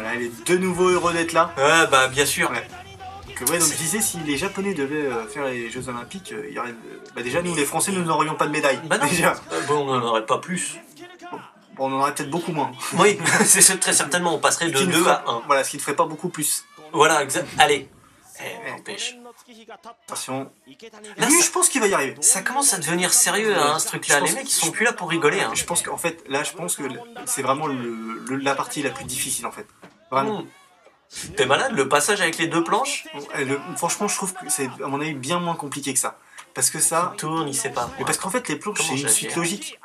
Voilà, il est de nouveau heureux d'être là. Ouais, bah bien sûr. Ouais. Donc je disais, si les Japonais devaient faire les Jeux Olympiques, il y aurait, déjà nous les Français, nous n'aurions pas de médaille. Bah non. Déjà. Bon, on n'en aurait pas plus. Bon, on en aurait peut-être beaucoup moins. Oui, c'est très certainement, on passerait de 2 à 1. Voilà, ce qui ne ferait pas beaucoup plus. Voilà, exact. Allez. N'empêche. Attention. Là, Lui, ça, je pense qu'il va y arriver. ça commence à devenir sérieux, hein, ce truc-là. Les mecs, ils sont plus là pour rigoler. Hein. Je pense qu'en fait, là, je pense que c'est vraiment la partie la plus difficile, en fait. Vraiment. T'es malade, le passage avec les deux planches? Franchement, je trouve que c'est, à mon avis, bien moins compliqué que ça. Parce que ça... Tourne, il sait pas. Mais parce qu'en fait, les planches, Comment c'est une j'allais suite faire logique.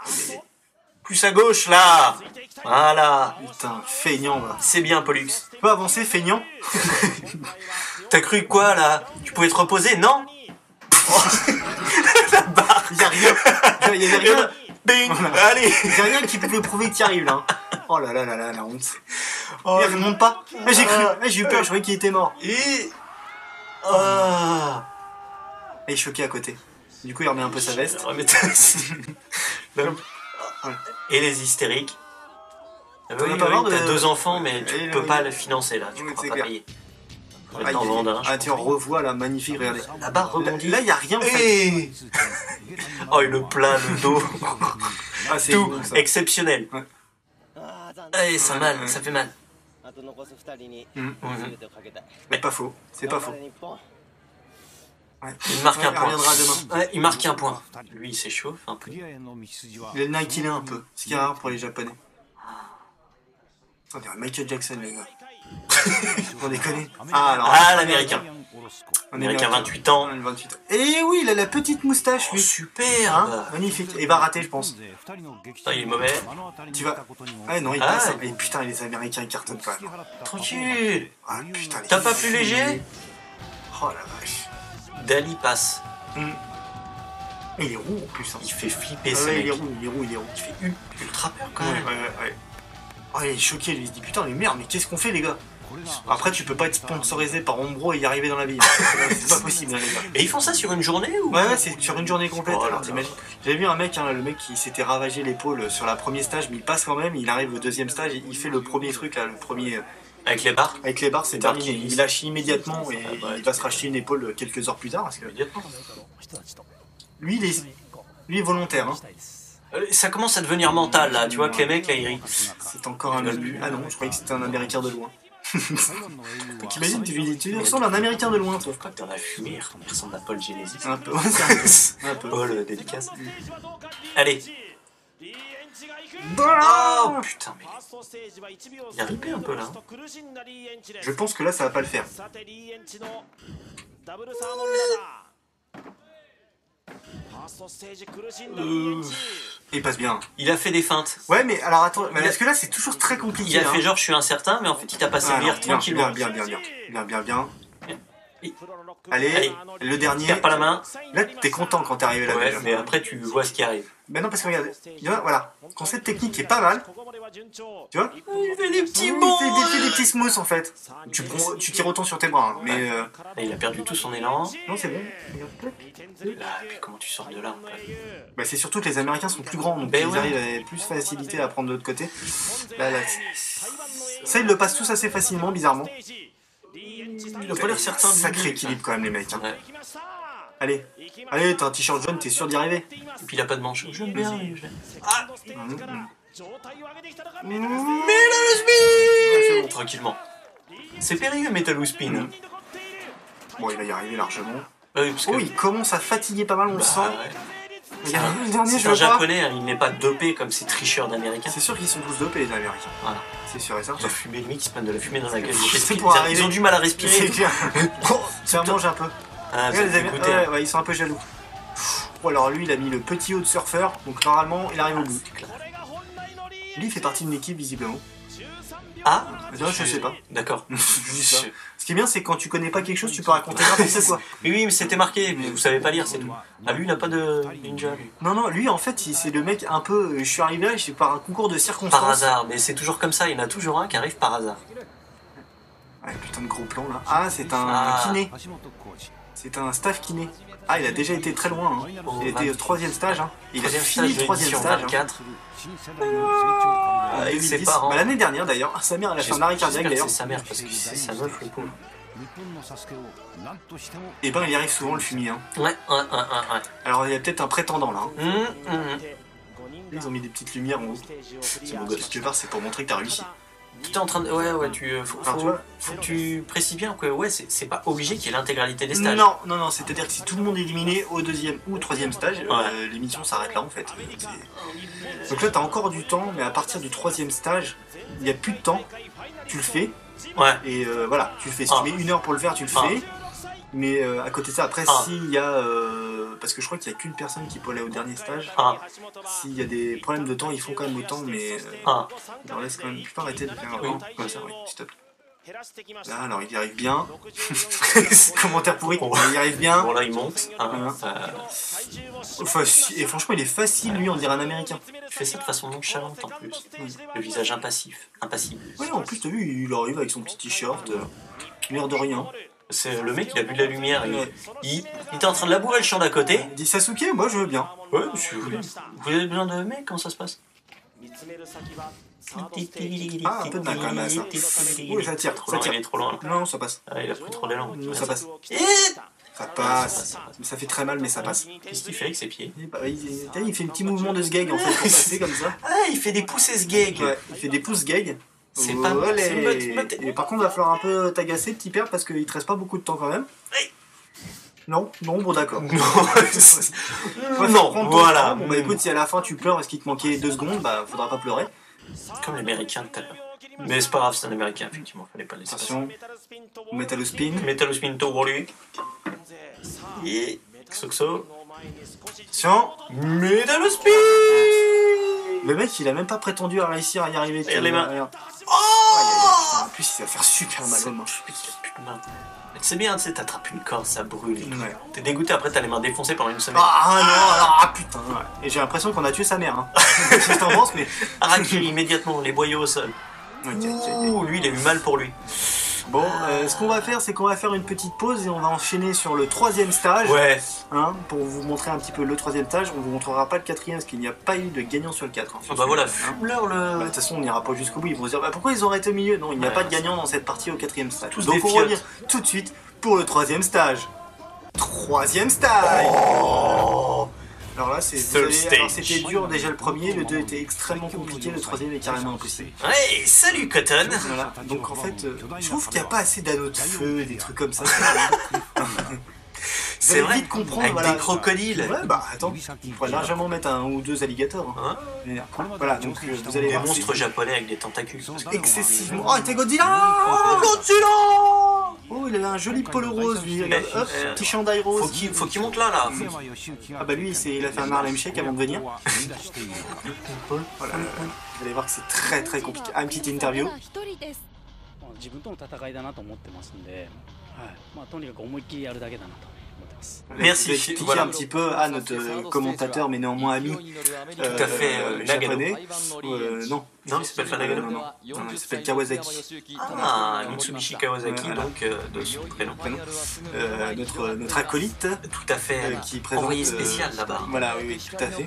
Plus à gauche, là. Voilà. Putain, feignant, va. C'est bien, Pollux. Tu peux avancer, feignant? T'as cru quoi, là? Tu pouvais te reposer, non? La barre. Il y a rien. Il y avait rien. Bing. Voilà. Allez. Il y a rien qui pouvait prouver que tu y arrives, là. Oh là là là là, la honte. Oh, il remonte pas. J'ai cru. J'ai eu peur, je croyais qu'il était mort. Et... Et il est choqué à côté. Du coup, il remet un peu sa veste. Et les hystériques. T'en Oui, as pas marre de- t'as 2 enfants, mais tu Et peux le- pas le financer, là. Tu Oui, pourras c'est pas clair. payer. Faudrait t'en vendre un, je Ah, tiens, on revoit là, magnifique, regardez. La barre rebondit. Là, il n'y a rien en fait. Et... Oh, il le plat, le dos. Ah, c'est Tout bon, ça. exceptionnel. Ouais. Eh, ça mal, ça fait mal. Mais pas faux, c'est pas faux. Ouais. Il marque un Il point. reviendra demain. Ouais, il marque un point. Lui, il s'échauffe un peu. Il est naquilé un peu, ce qui est rare pour les Japonais. On dirait Michael Jackson, les gars. On déconne. Ah, alors. Ah, l'américain. Un Américain, 28 ans. 28 ans. Et oui, il a la petite moustache, Oh, lui. super. Hein, magnifique. Et il va rater, je pense. Ah, il est mauvais. Tu vas. Ah non, il Ah. passe. Et putain, les Américains, ils cartonnent quand même. Tranquille. Ah putain, les T'as pas plus léger? Oh la vache. Dali passe. Et il est roux en plus. Hein. Il fait flipper Ah ce ouais, mec. il est roux, il est roux, il est roux. Il fait ultra peur quand Ouais, même. ouais. Oh, il est choqué, lui. Il se dit putain, mais merde, mais qu'est-ce qu'on fait, les gars? Après, tu peux pas être sponsorisé par Ombro et y arriver dans la vie. C'est pas possible, hein, les gars. Et ils font ça sur une journée ou? Ouais, c'est sur une journée complète. Oh là Alors, là. t'imagines. J'avais vu un mec, hein, le mec qui s'était ravagé l'épaule sur la première stage, mais il passe quand même. Il arrive au deuxième stage, il fait le premier truc, là, le premier. Avec les barres? Avec les barres, c'est Les barres terminé. qui- Il lâche immédiatement et Ah bah, il va se racheter une épaule quelques heures plus tard. Parce que Immédiatement. lui, il est volontaire. Hein. Ça commence à devenir mental là, tu vois que les mecs là ils rient. C'est encore un abus. Ah non, je croyais que c'était un Américain de loin. T'imagines, tu ressembles à un Américain de loin, toi. Je crois que dans la fumée, il ressemble à Paul Genesis. Un peu, ouais, c'est un peu. Paul dédicace. Allez. Oh, Oh putain, mais il a ripé un peu là. je pense que là, ça va pas le faire. Il passe bien. Il a fait des feintes. Ouais, mais alors attends, mais parce que là, c'est toujours très compliqué. Il a fait hein. genre je suis incertain, mais en fait il t'a passé Ah, le non, rire tranquillement. bien. Allez, Allez. le dernier. Perds pas la main. Là, t'es content quand t'es arrivé là. Ouais, déjà. mais après tu vois ce qui arrive. Mais non, parce que regarde, voilà, concept technique est pas mal, tu vois. Il fait des petits Il bonds. fait des petits smooths en fait. Tu tires autant sur tes bras, hein, mais Là, il a perdu tout son élan. non, c'est bon. Là, puis comment tu sors de là après? Bah, c'est surtout que les Américains sont plus grands, donc Ben ils ouais. arrivent avec plus facilité à prendre de l'autre côté. Là, ça, ils le passent tous assez facilement, bizarrement. Il a pas l'air certain du Sacré but. équilibre quand même, les mecs. Hein. Ouais. Allez, t'as un t-shirt jaune, t'es sûr d'y arriver. Et puis il a pas de manche. J'aime bien. Ah, Mais mais là le Ouais, c'est spin. bon. Tranquillement. C'est périlleux Metal ou spin. Mhm. Bon, il va y arriver largement. Oui, parce que... Oh, il commence à fatiguer pas mal, on le Bah, sent. ouais. Regarde, le dernier, je C'est un vois pas. japonais, hein, il n'est pas dopé comme ces tricheurs d'américains. C'est sûr qu'ils sont tous dopés, les Américains. Voilà. C'est sûr et certain. La fumée, le mec qui se prennent de la fumée dans la gueule. C'est pour arriver. Ils ont du mal à C'est respirer. clair. Ça mange un peu. Ah, Regarde, ça les fait Américains, goûter. ouais, ils sont un peu jaloux. Bon, alors lui, il a mis le petit haut de surfeur, donc normalement, il arrive au bout. Lui, il fait partie d'une équipe, visiblement. Ah, Je sais pas. D'accord. Je dis ça. Ce qui est bien, c'est que quand tu connais pas quelque chose, tu peux raconter n'importe quoi. Oui, mais c'était marqué, mais vous savez pas lire, c'est tout. Ah, lui, il n'a pas de ninja, lui. Non, lui, en fait, c'est le mec un peu. Je suis arrivé là, je suis par un concours de circonstances. Par hasard, mais c'est toujours comme ça, il y en a toujours un qui arrive par hasard. Ouais, putain de gros plan là. Ah, c'est un Ah. kiné. C'est un staff kiné. Ah, il a déjà été très loin. Hein. Il était au 3e stage. Hein. Il a fini le 3e stage. Hein. 24. en avec ses 2010. parents. Bah, l'année dernière d'ailleurs. Sa mère, elle a fait un arrêt cardiaque J'espère que d'ailleurs. c'est sa mère parce que c'est sa meuf le pauvre. Et ben, il y arrive souvent le fumier. Hein. Ouais. Alors, il y a peut-être un prétendant là. Hein. Mmh. Ils ont mis des petites lumières en haut. C'est beau gosse. Tu veux voir, c'est pour montrer que t'as réussi. Tu es en train de. Ouais, faut Alors, tu vois, que tu précises bien que ouais, c'est pas obligé qu'il y ait l'intégralité des stages. Non, c'est-à-dire que si tout le monde est éliminé au deuxième ou troisième stage, Ouais. l'émission s'arrête là en fait. Donc là, t'as encore du temps, mais à partir du troisième stage, il n'y a plus de temps. Tu le fais, Ouais. et voilà, tu le fais. Si tu mets 1 heure pour le faire, tu le Ah. fais. Mais à côté de ça, après, Ah. s'il y a. Parce que je crois qu'il n'y a qu'une personne qui peut aller au dernier stage. Ah. S'il y a des problèmes de temps, ils font quand même autant, mais. Ah. Ils leur laissent quand même. Tu peux arrêter de faire Oui. comme ça, oui, s'il te plaît. Là, alors il y arrive bien. Commentaire pourri, il y arrive bien. Bon là il monte. Hein. Et franchement, il est facile, lui, on dirait un américain. Tu fais ça de façon nonchalante en plus. Le visage impassible. Oui, en plus, t'as vu, il arrive avec son petit t-shirt, l'air de rien. C'est le mec, il a bu de la lumière. Ouais. Il était en train de labourer le champ d'à côté. Il dit Sasuke, moi je veux bien. Ouais, monsieur. Vous avez besoin de mecs? Comment ça se passe? Ah, un peu de mal quand même à ça. Oui, ça tire, ça tire. Il est trop loin. Non, ça passe. Ah, il a pris trop d'élan. Non, ça passe. Et Ça passe. Mais ça fait très mal, mais ça passe. qu'est-ce qu'il fait avec ses pieds? Il fait un petit mouvement de sgeg en fait, pour passer comme ça. Ah, il fait des pouces gag. Ouais, il fait des pouces gag. C'est pas mal. Olé. C'est une bonne- Et par contre, il va falloir un peu t'agacer, petit père, parce qu'il te reste pas beaucoup de temps quand même. Oui. Non, bon d'accord. Non, Ouais, non, prends ton voilà. temps. Bon bah écoute, si à la fin tu pleures parce qu'il te manquait 2 secondes, bah faudra pas pleurer. Comme l'américain tout à l'heure. Mais c'est pas grave, c'est un américain, effectivement, fallait pas le laisser passer. Attention, Metal Spin. Metal Spinto pour lui. Et Xoxo. Attention. Metal Spin. Le mec il a même pas prétendu à réussir à y arriver. Regarde les mains. Regarde. Oh En plus il va faire super mal aux mains. Putain. C'est bien, tu sais, t'attrapes une corde, ça brûle. Ouais. T'es dégoûté, après t'as les mains défoncées pendant une semaine. Ah non, alors, ah putain. Ouais. Et j'ai l'impression qu'on a tué sa mère. Hein. Je sais pas si t'en penses, mais. Harakiri immédiatement, les boyaux au sol. Ouh, lui, il a eu mal pour lui. Bon, ce qu'on va faire, c'est qu'on va faire une petite pause et on va enchaîner sur le 3e stage. Ouais. Hein, pour vous montrer un petit peu le 3e stage. On vous montrera pas le 4e parce qu'il n'y a pas eu de gagnant sur le 4. Hein, Ah bah voilà, hein. fume-leur le. De toute façon, on n'ira pas jusqu'au bout. Ils vont se dire bah, pourquoi ils ont arrêté au milieu. Non, il n'y a pas de gagnant dans cette partie au 4e stage. Tous Donc des on fiottes. revient tout de suite pour le 3e stage. 3e stage. Oh. Alors là, Third stage. alors, c'était dur déjà le premier, le 2 était extrêmement compliqué, le 3e est carrément impossible. Ouais, salut Cotton. Voilà. Donc en fait, je trouve qu'il n'y a pas assez d'anneaux de feu et des trucs comme ça. C'est vrai, vite comprendre, avec voilà. des crocodiles. Ouais, bah attends, il pourrait largement mettre 1 ou 2 alligators. Hein. Voilà, donc vous allez Des voir. monstres japonais avec des tentacules. C'est excessivement. Oh, t'es Godzilla. Godzilla. Oh, il a un joli polo rose, lui. Regarde, hop, petit chandail rose. Faut qu'il monte là. Ah bah lui, il a fait un Harlem Shake avant de venir. Voilà, vous allez voir que c'est très très compliqué. Ah, une petite interview. 自分との戦いだなと思ってますんで、はいまあ、とにかく思いっきりやるだけだなと思ってます。 Merci. Je vais expliquer Voilà. un petit peu à notre commentateur, mais néanmoins ami. Tout à fait, Nagano. Japonais. Non. Non, il s'appelle pas Nagano. Non, il s'appelle Kawasaki. Ah, Mitsubishi Kawasaki, Voilà. donc de son prénom. Notre acolyte Tout à fait. qui présente. Envoyé spécial là-bas. Voilà, oui, tout à fait.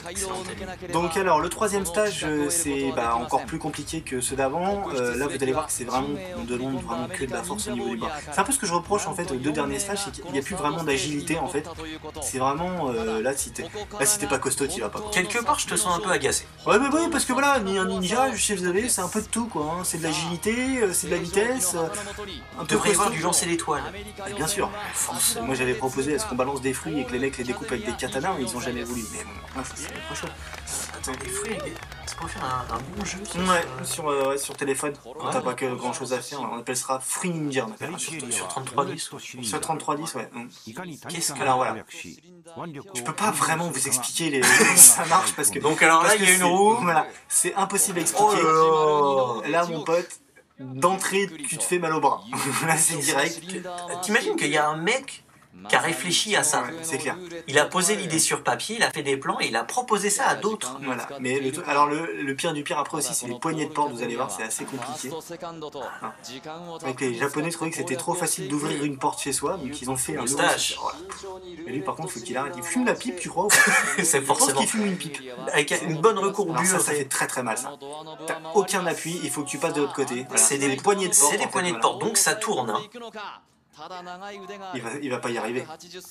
Donc alors le 3e stage c'est encore plus compliqué que ceux d'avant. Là vous allez voir que c'est vraiment, on demande vraiment que de la force au niveau du bras. C'est un peu ce que je reproche en fait aux 2 derniers stages, c'est qu'il n'y a plus vraiment d'agilité en fait. C'est vraiment là si t'es pas costaud tu vas pas. Quelque part, je te sens un peu agacé. Ouais mais oui parce que voilà, un ninja, je sais vous savez, c'est un peu de tout quoi. Hein. C'est de l'agilité, c'est de la vitesse, un On peu devrait y avoir costaud. du lancer d'étoiles. Et bien sûr, force. Moi j'avais proposé à ce qu'on balance des fruits et que les mecs les découpent avec des katanas, mais ils ont jamais voulu. Mais bon, c'est pas chaud. Attends, des fruits, ça pourrait faire un bon jeu. Ça, Ouais, sur téléphone, quand t'as pas que grand chose à faire, on appelle ça Free Ninja. On appelle sur 3310. sur 3310, ouais. Qu'est-ce que Alors voilà, je peux pas vraiment vous expliquer comment ça marche parce que. Donc alors là, parce il y que a une c'est- roue. Voilà, c'est impossible à Oh expliquer. là là. Là, mon pote, d'entrée, tu te fais mal au bras. Là, c'est direct. T'imagines qu'il y a un mec qui a réfléchi à ça. Ouais, c'est clair. Il a posé l'idée sur papier, il a fait des plans et il a proposé ça à d'autres. Voilà. Mais alors le pire du pire après aussi, c'est les poignées de porte. Vous allez voir, c'est assez compliqué. Hein. Avec les Japonais trouvaient que c'était trop facile d'ouvrir une porte chez soi, donc ils ont fait un Moustache. Et lui, par contre, faut qu'il arrête. Il fume la pipe, tu crois ou pas? C'est Je pense forcément. qu'il fume une pipe. Avec une bonne Alors recourbure. ça fait très très mal ça. T'as aucun appui, il faut que tu passes de l'autre côté. Voilà. C'est des poignées de porte. C'est des poignées de porte, donc ça tourne. Hein. Il va pas y arriver.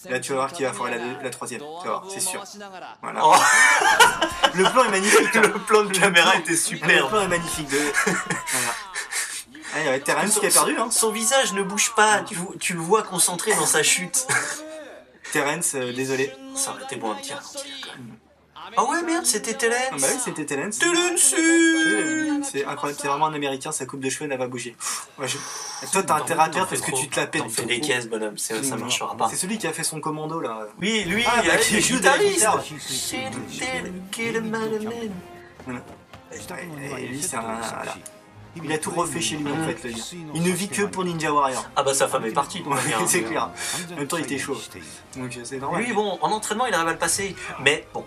Là, tu vas voir qu'il va foirer la troisième. Tu vas voir, c'est sûr. Voilà. Oh. Le plan est magnifique. Hein. Le plan de caméra était Le superbe. plan est magnifique. Voilà. Ah, il y avait Terence qui a perdu. Hein. Son visage ne bouge pas, tu le vois concentré dans sa chute. Terence, désolé. Ça aurait été bon un petit ralenti là quand même. Ah ouais merde, c'était Terence. Ah bah oui, c'était Terence. C'est incroyable, c'est vraiment un américain, sa coupe de cheveux n'a pas bougé. Ouais, toi t'as intérêt à perdre parce que tu te la pètes. T'en fais des caisses bonhomme, ça marchera pas. C'est celui qui a fait son commando là. Oui, lui, qui il joue de la guitariste. Voilà. Et lui c'est un... Voilà. Il a tout refait chez lui en fait, le gars. Il ne vit que pour Ninja Warrior. Ah bah sa femme est partie. Ouais, c'est clair. En même temps il était chaud. Donc c'est normal. Lui bon, en entraînement il arrive à le passer, mais bon,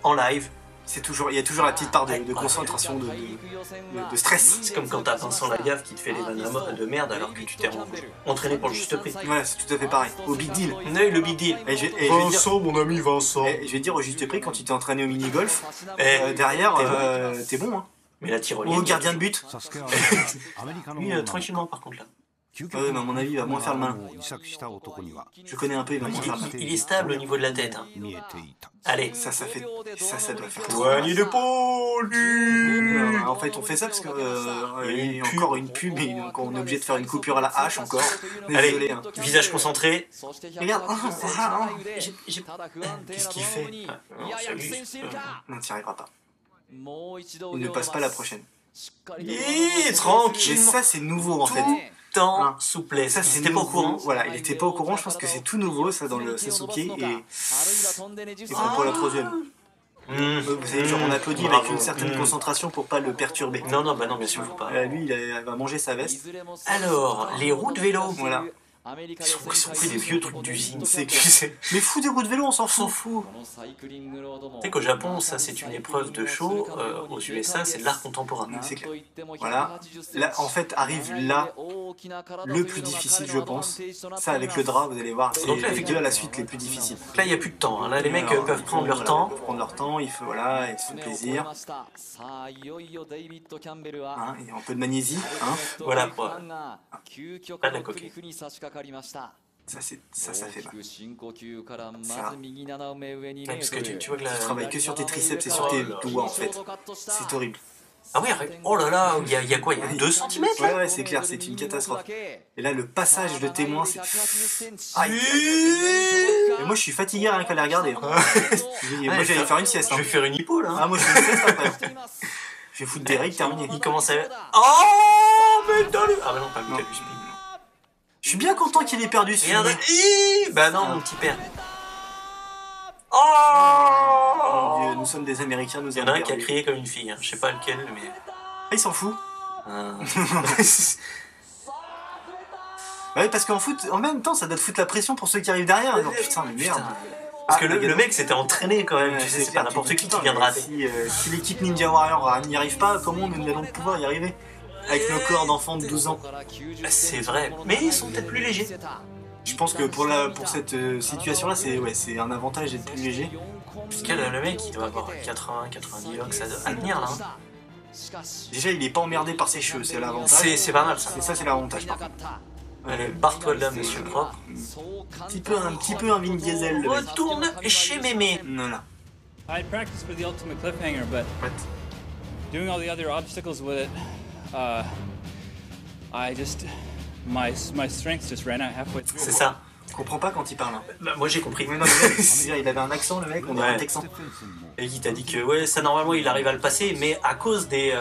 en live, il y a toujours la petite part de concentration, de stress. c'est comme quand t'as Vincent Lagaffe qui te fait les vannes de merde alors que tu t'es entraîné pour le juste prix. Voilà, c'est tout à fait pareil. Au big deal. Oui, le big deal. Vincent, mon ami Vincent. Je vais dire au juste prix, quand tu t'es entraîné au mini-golf, derrière, t'es bon. Hein. Mais la tyrolienne. Ou au gardien de but. Lui, tranquillement par contre là. Mais à mon avis, il va moins faire le malin. Je connais un peu, il va moins faire le malin. Il est stable au niveau de la tête. Hein. Allez. Ça doit faire Poignée d'épaule. En fait, on fait ça parce que il y a encore une pub et donc on est obligé de faire une coupure à la hache encore. Désolé. Allez, visage concentré. Regarde. Qu'est-ce qu'il fait? Non, t'y arriveras pas. Il ne passe pas la prochaine. Tranquille. Mais ça, c'est nouveau en fait. Temps souplesse. Ça, c'était pas au courant. Voilà, il était pas au courant. Je pense que c'est tout nouveau ça dans le Sasuke et pour la troisième. Vous savez, genre on applaudit avec une certaine concentration pour pas le perturber. Non, bah non, bien sûr, faut pas. Lui, il va manger sa veste. Alors, les roues de vélo. Voilà. Ils sont fait des vieux trucs d'usine. Mais fous des roues de vélo, on s'en fout. Tu sais qu'au Japon, ça c'est une épreuve de show. Aux USA, c'est de l'art contemporain. C'est clair. Voilà. Là, en fait, arrive là le plus difficile, je pense. Ça, avec le drap, vous allez voir, c'est effectivement la suite les plus difficiles. Là, il n'y a plus de temps. Hein. Là, les mecs peuvent prendre leur temps. Ils peuvent prendre leur temps, ils se font plaisir. Hein, et un peu de magnésie. Hein. Voilà, pas de la coquille. Ça fait mal. Ça. Ouais, parce que tu vois que Tu travailles que sur tes triceps et sur tes doigts en fait. C'est horrible. Ah oui, oh là là, il y a quoi? Il y a 2 cm là? Ouais, c'est clair, c'est une catastrophe. Et là, le passage de témoin, c'est... Aïe. Et moi, je suis fatigué rien qu'à les regarder. Moi, j'allais faire une sieste. Je vais faire une hypo là. Ah, moi, je fais une sieste après. Je vais foutre des règles terminées. Il commence à... Oh, mais dans le... Ah bah non, pas le Speed. Je suis bien content qu'il ait perdu ce film. Bah non, mon petit père. Oh mon Dieu, nous sommes des Américains, nous Il y en a un qui a crié comme une fille, hein. Je sais pas lequel, mais... Ah, il s'en fout. Ouais, parce qu'en foot, en même temps, ça doit te foutre la pression pour ceux qui arrivent derrière. Genre, putain, mais merde. Parce que le mec s'était entraîné quand même, tu sais, c'est pas n'importe qui vient de rater. Si l'équipe Ninja Warrior n'y arrive pas, comment nous allons pouvoir y arriver? Avec nos corps d'enfants de 12 ans. C'est vrai, mais ils sont peut-être plus légers. Je pense que pour cette situation-là, c'est un avantage d'être plus léger. Parce que le mec, il doit avoir 80-90 locks à tenir là. Déjà, il est pas emmerdé par ses cheveux, c'est l'avantage. C'est pas mal ça. Ça, c'est l'avantage par contre. Allez, barre-toi de là, monsieur propre. Un petit peu un Vin Diesel. Retourne chez Mémé. Voilà. I practiced for the ultimate cliffhanger, but doing all the other obstacles with it, my strength just ran out halfway through. C'est ça. Je comprends pas quand il parle. Hein. Bah, moi j'ai compris. Mais non, mais il avait un accent le mec, on dirait un texan. Et il t'a dit que ça normalement il arrive à le passer, mais à cause des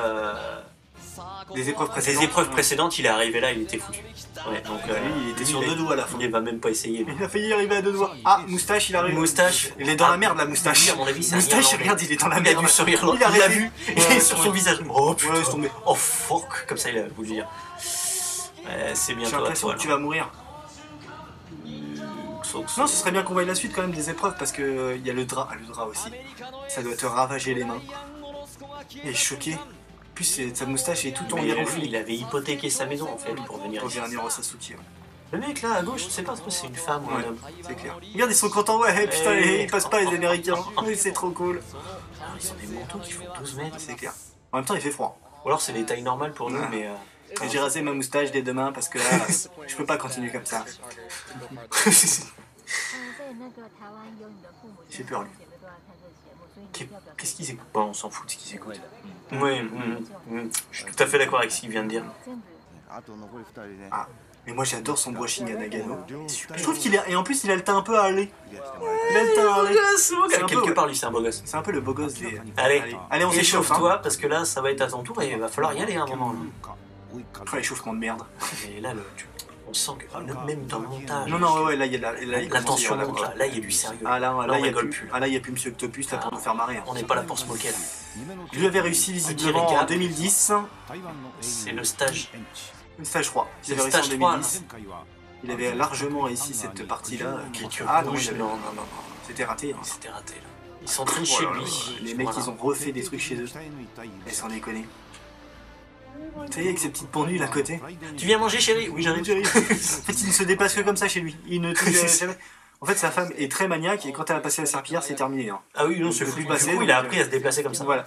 épreuves précédentes, il est arrivé là, il était foutu. Ouais, donc lui, il était sur 2 doigts à la fin. Il va même pas essayer. Il a failli arriver à 2 doigts. Ah, moustache, il arrive. Moustache. Il est dans la merde la moustache. À mon avis, c'est moustache, regarde, il est dans la merde. Il a dû sourire, il l'a vu, et sur son visage. Oh putain, laisse tomber. Oh fuck, comme ça il a voulu dire. C'est bientôt à toi. J'ai l'impression que tu vas mourir. Non, ce serait bien qu'on voie la suite quand même des épreuves parce que il y a le drap aussi. Ça doit te ravager les mains. Il est choqué. En plus, sa moustache est tout en Mais hiéroglyphe. lui, il avait hypothéqué sa maison en fait pour venir ici. Niro Sasuke. Le mec là à gauche, je sais pas trop si c'est une femme ou un Ouais, homme. c'est clair. Regarde, ils sont contents, ouais, putain, ils passent pas les Américains. Oui, c'est trop cool. Alors, ils ont des manteaux qui font 12 mètres. C'est clair. En même temps, il fait froid. Ou alors c'est des tailles normales pour nous, Ouais. mais. Et j'ai rasé ma moustache dès demain parce que là, je peux pas continuer comme ça. J'ai peur, lui. Qu'est-ce qu'ils écoutent pas? On s'en fout de ce qu'ils écoutent. Oui, je suis tout à fait d'accord avec ce qu'il vient de dire. Ah, mais moi j'adore son brushing à Nagano. Je trouve qu'il est... Et en plus, il a le teint un peu à aller. Il a le teint à aller. C'est un peu, Quelque ouais. part, lui, c'est un beau gosse. C'est un peu le beau gosse des... Allez, on s'échauffe, échauffe-toi, hein. parce que là, ça va être à ton tour et il va falloir y aller à un moment. Là. Oh, l'échauffement de merde. Et là, on sent que même dans le montage. Non, ouais, là, il y a la tension monte, là, il y a du sérieux. Ah, là, on il y a rigole plus. plus. Ah, là, il y a plus Monsieur Octopus là pour nous faire marrer. Hein. On n'est pas là pour se moquer là. Lui avait réussi visiblement en 2010. C'est le stage. Une stage 3. Il avait C'est réussi en stage 3, 2010. Il avait largement réussi cette partie-là. Ah non, non. C'était raté. Hein. C'était raté là. Ils s'entraînent chez lui. Les mecs, ils ont refait des trucs chez eux. Et sans déconner. Tu sais, avec ses petites pendules à côté. Tu viens manger chérie? Oui, j'arrive. En fait, il ne se dépasse que comme ça chez lui. Il ne touche jamais. En fait, sa femme est très maniaque et quand elle a passé la serpillière, c'est terminé. Hein. Ah oui, non, c'est plus passé. Il a appris à se déplacer comme ça. Voilà.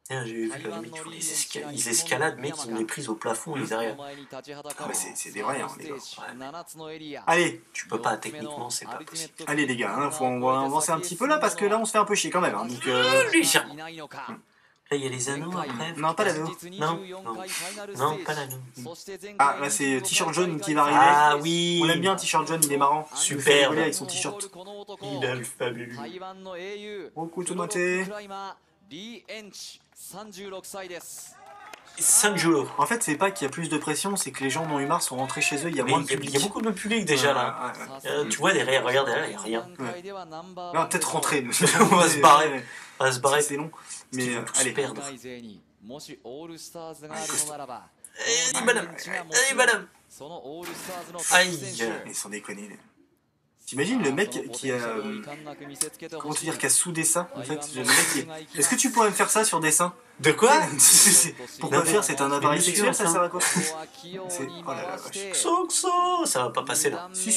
Tiens, j'ai vu que limite, ils escaladent, mec, ils ont des prises au plafond, ils arrivent. Ah, mais c'est des vrais, hein, les gars. Ouais. Allez, Tu peux pas, techniquement, c'est pas possible. allez les gars, hein, on va avancer un petit peu là parce que là, on se fait un peu chier quand même. Hein, donc, Là, il y a les anneaux après. non, pas l'anneau. Non, pas l'anneau. Ah, là, c'est T-shirt jaune qui va arriver. Ah oui. On aime bien T-shirt jaune, il est marrant. Superbe. Avec son T-shirt. Il a le fabuleux. Okutomate. Sanjuro. En fait, c'est pas qu'il y a plus de pression, c'est que les gens en ont eu marre, sont rentrés chez eux, il y a moins de Il public. y a beaucoup de public déjà là. Tu vois derrière, regarde derrière, il n'y a rien. On va peut-être rentrer. Nous. On va se barrer. On va se barrer. C'est long. Mais allez, perdre. Allez, madame. Allez, madame. Aïe. mais sans déconner. T'imagines le mec qui a... comment te dire, qui a soudé ça, en fait, le mec qui... Est-ce que tu pourrais me faire ça sur dessin? De quoi? Pourquoi faire? C'est un appareil sexuel, ça sert à quoi? Oh là là, vache. Xoxo, ça va pas passer là. Si,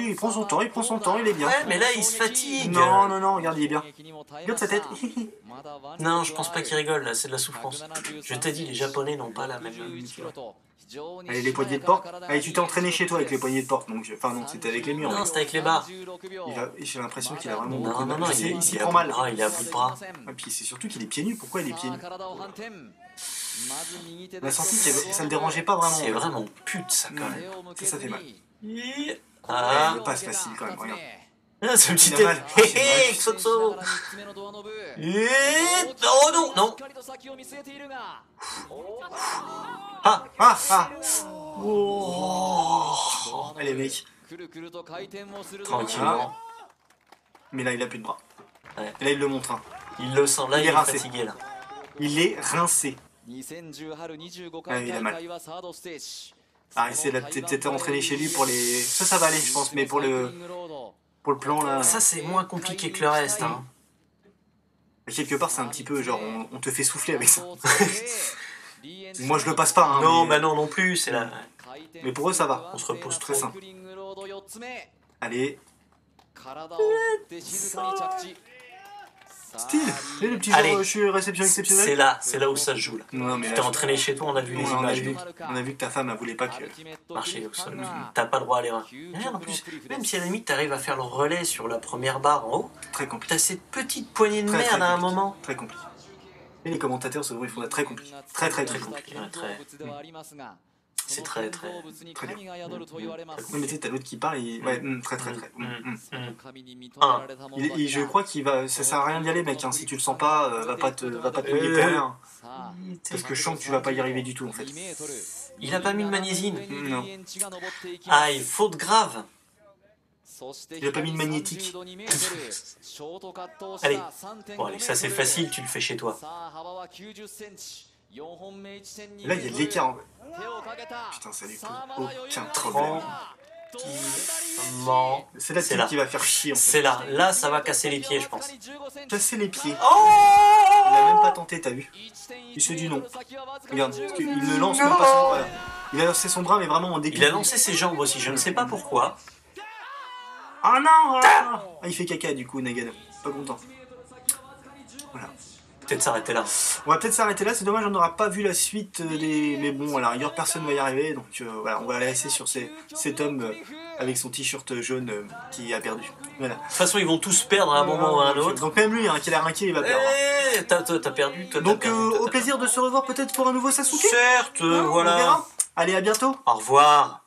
il prend son temps, il est bien. Ouais, mais là il se fatigue. Non, regarde, il est bien. Regarde sa tête. Non, je pense pas qu'il rigole là, c'est de la souffrance. Je t'ai dit, les Japonais n'ont pas la même. Allez, les poignées de porte. Allez, tu t'es entraîné chez toi avec les poignées de porte, donc... Enfin non, c'était avec les murs. Non, c'était avec les barres. J'ai l'impression qu'il a vraiment... Non, il s'y prend mal. Il a à bout de bras. Et puis c'est surtout qu'il est pieds nus. Pourquoi il est pieds nus? On a senti que ça le dérangeait pas vraiment. C'est vraiment pute ça quand même. Ça fait mal. Ah, Le passe facile quand même, regarde. c'est un petit Il a mal. hé hé, Xoxo. Oh non. Ah. Oh. Allez mec. Tranquillement. Mais là il a plus de bras. Ouais. Et là il le montre. Hein. Il le sent, là il est rincé. fatigué là. Il est rincé. Ah, il a mal. Ah, il s'est peut-être entraîné chez lui pour les... Ça va aller je pense, mais pour le plan là... Ça c'est moins compliqué que le reste. Hein. Quelque part c'est un petit peu genre on te fait souffler avec ça. Moi je le passe pas. Hein, Non, mais... bah non plus, c'est là. Mais pour eux ça va. On se repose Très simple. Allez. Style. Et le petit Allez. je suis réception exceptionnelle. C'est là où ça se joue là. Non, mais Tu là, t'es entraîné chez toi, on a vu les on a images. vu que ta femme elle voulait pas que... Marcher au sol. T'as pas le droit à l'erreur. En plus, même si à la limite t'arrives à faire le relais sur la première barre en haut, Très compliqué. t'as cette petite poignée de Très merde à un compliqué. moment. Très compliqué. Et les commentateurs souvent ils font ça très compliqué. Très compliqué. Ouais, c'est très bien. Oui, mais tu sais, t'as l'autre qui parle et... Ouais, très. Je crois qu'il va... Ça sert à rien d'y aller mec, hein. Si tu le sens pas, va pas te mouiller pour rien. Parce que je sens que tu vas pas y arriver du tout en fait. Il a pas mis de magnésienne. Non. Ah, il faute grave. Il a pas mis de magnétique. Allez. Bon, allez, ça c'est facile, tu le fais chez toi. Et là il y a de l'écart en fait. Putain, ça lui pose aucun problème. Effectivement. C'est là-dessus qui va faire chier en fait. C'est là. Là, ça va casser les pieds, je pense. Casser les pieds. Oh, Il a même pas tenté, t'as vu? Il se dit non. Regarde, parce qu'il ne lance même pas son... Voilà. Il a lancé son bras, mais vraiment en début. Il a lancé ses jambes aussi, je ne sais pas pourquoi. Ah non, ah, il fait caca du coup, Nagano. Pas content. Voilà. Peut-être s'arrêter là. On va peut-être s'arrêter là, c'est dommage, on n'aura pas vu la suite des... Mais bon, à la rigueur, personne ne va y arriver, donc voilà, on va la laisser sur cet homme avec son t-shirt jaune qui a perdu. Voilà. De toute façon, ils vont tous perdre à un moment ou à un autre. Donc même lui, hein, qui a l'air inquiet, il va perdre. T'as perdu, toi. Donc au plaisir de se revoir peut-être pour un nouveau Sasuke. Certes, On voilà. verra. Allez, à bientôt. Au revoir.